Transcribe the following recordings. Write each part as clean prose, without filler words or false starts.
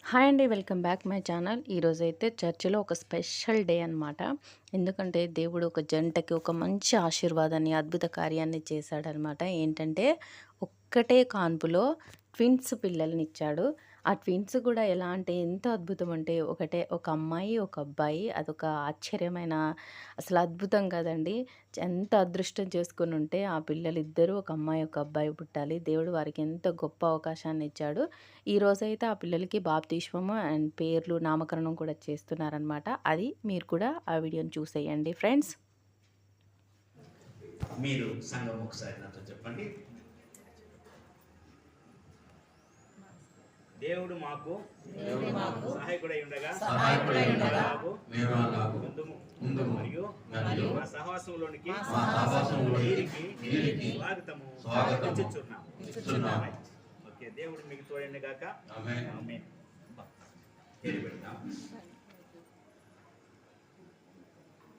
Hi అండి. Welcome back my channel. ఈరోజైతే చర్చిలో ఒక స్పెషల్ డే అనమాట. ఎందుకంటే దేవుడు ఒక జంటకి ఒక మంచి ఆశీర్వాదాన్ని, అద్భుత కార్యాన్ని చేశాడనమాట. ఏంటంటే ఒక్కటే కాన్పులో ట్విన్స్ పిల్లల్నిచ్చాడు. ఆ ట్విన్స్ కూడా ఎలా అంటే ఎంత అద్భుతం అంటే ఒక అమ్మాయి, ఒక అబ్బాయి. అదొక ఆశ్చర్యమైన అసలు అద్భుతం కదండీ! ఎంత అదృష్టం చేసుకొనుంటే ఆ పిల్లలిద్దరూ ఒక అమ్మాయి, ఒక అబ్బాయి పుట్టాలి. దేవుడు వారికి ఎంత గొప్ప అవకాశాన్నిచ్చాడు. ఈరోజైతే ఆ పిల్లలకి బాప్తిస్మము అండ్ పేర్లు, నామకరణం కూడా చేస్తున్నారనమాట. అది మీరు కూడా ఆ వీడియోని చూసేయండి ఫ్రెండ్స్. మీరు సంఘం ఒకసారి నాతో చెప్పండి. దేవుడు మాకు సహాయకుడై ఉండగా ముందుము మరియు మా సహవాసంలోనికి వీరికి స్వాగతము ఇచ్చుచున్నాము. ఓకే, దేవుడు మీకు తోడండి గాక. ఆమేన్.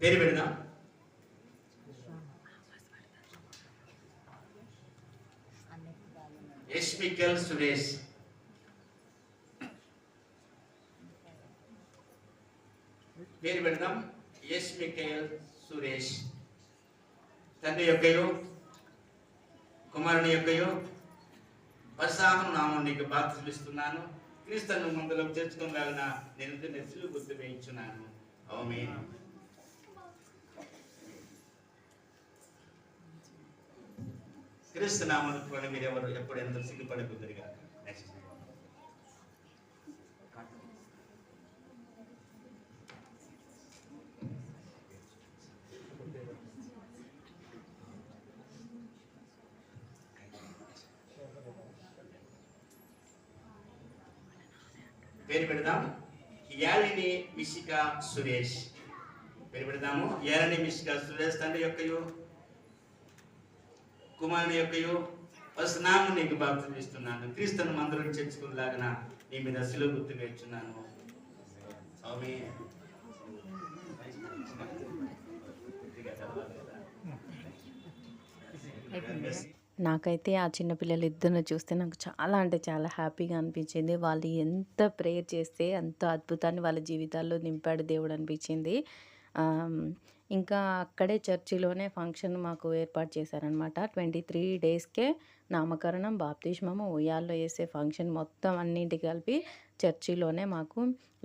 పేరు పెడదాం. ఎస్మికల్ సురేష్. పేరు పెడదాం. ఎస్మికల్ సురేష్. తండ్రి యొక్కయో కుమారుని యొక్కయో పరిశుద్ధ నామమున నీకు బాప్తిస్మిస్తున్నాను. క్రీస్తును మందులో చేర్చుకోగలన నేను నెస్సులు గుర్తు వేయించున్నాను. ఆమేన్. క్రీస్తు నామమున మీరు ఎవరు ఎప్పుడు ఎంత సిగ్గుపడకుదురుగా. నెక్స్ట్ పేరు పెడదాం. యాలిని మిషికా సురేష్. పేరు పెడదాము. యాలిని మిషికా సురేష్ తండ్రి యొక్కయో కుమారుని యొక్కయో పరిశుద్ధ నీకు బాప్తిస్మిస్తున్నాను. క్రీస్తును మందిరం చేర్చుకునేలాగన నీ మీద సిలువ గుర్తు వేస్తున్నాను. ఆమేన్. నాకైతే ఆ చిన్న పిల్లలిద్దరిని చూస్తే నాకు చాలా అంటే చాలా హ్యాపీగా అనిపించింది. వాళ్ళు ఎంత ప్రేయర్ చేస్తే అంత అద్భుతాన్ని వాళ్ళ జీవితాల్లో నింపాడు దేవుడు అనిపించింది. ఇంకా అక్కడే చర్చిలోనే ఫంక్షన్ మాకు ఏర్పాటు చేశారనమాట. 23 డేస్‌కే నామకరణం, బాప్తిస్మము, ఉయ్యాల్లో వేసే ఫంక్షన్ మొత్తం అన్నింటికి కలిపి చర్చిలోనే మాకు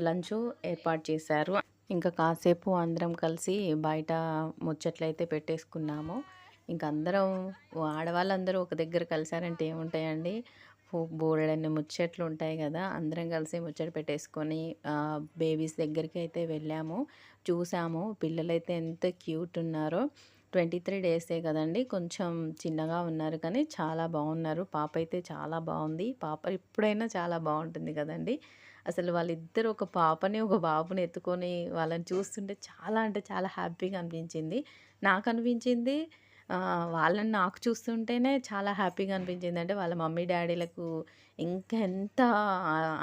లంచు ఏర్పాటు చేశారు. ఇంకా కాసేపు అందరం కలిసి బయట ముచ్చట్లయితే పెట్టేసుకున్నాము. ఇంక అందరం ఆడవాళ్ళందరూ ఒక దగ్గర కలిసారంటే ఏముంటాయండి, బోలెడన్ని ముచ్చట్లు ఉంటాయి కదా! అందరం కలిసి ముచ్చట పెట్టేసుకొని బేబీస్ దగ్గరికి అయితే వెళ్ళాము. చూసాము. పిల్లలైతే ఎంత క్యూట్ ఉన్నారో. 23 డేసే కదండీ! కొంచెం చిన్నగా ఉన్నారు కానీ చాలా బాగున్నారు. పాప అయితే చాలా బాగుంది. పాప ఎప్పుడైనా చాలా బాగుంటుంది కదండీ! అసలు వాళ్ళిద్దరూ ఒక పాపని, ఒక బాబుని ఎత్తుకొని వాళ్ళని చూస్తుంటే చాలా అంటే చాలా హ్యాపీగా అనిపించింది. నాకనిపించింది వాళ్ళని నాకు చూస్తుంటేనే చాలా హ్యాపీగా అనిపించింది. అంటే వాళ్ళ మమ్మీ డ్యాడీలకు ఇంకా ఎంత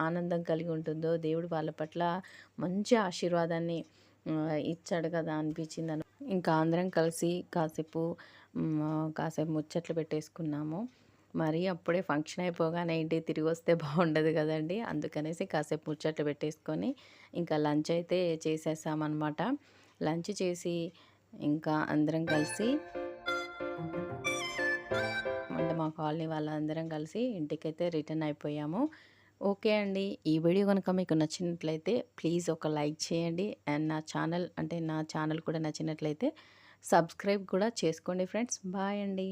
ఆనందం కలిగి ఉంటుందో, దేవుడు వాళ్ళ పట్ల మంచి ఆశీర్వాదాన్ని ఇచ్చాడు కదా అనిపించింది. ఇంకా అందరం కలిసి కాసేపు ముచ్చట్లు పెట్టేసుకున్నాము. మరి అప్పుడే ఫంక్షన్ అయిపోగానే ఇంటికి తిరిగి వస్తే బాగుండదు కదండీ! అందుకనేసి కాసేపు ముచ్చట్లు పెట్టేసుకొని ఇంకా లంచ్ అయితే చేసేసామన్నమాట. లంచ్ చేసి ఇంకా అందరం కలిసి అంటే మా కాలనీ వాళ్ళందరం కలిసి ఇంటికైతే రిటర్న్ అయిపోయాము. ఓకే అండి. ఈ వీడియో గనుక మీకు నచ్చినట్లయితే ప్లీజ్ ఒక లైక్ చేయండి. అండ్ నా ఛానల్ కూడా నచ్చినట్లయితే సబ్స్క్రైబ్ కూడా చేసుకోండి ఫ్రెండ్స్. బాయ్ అండి.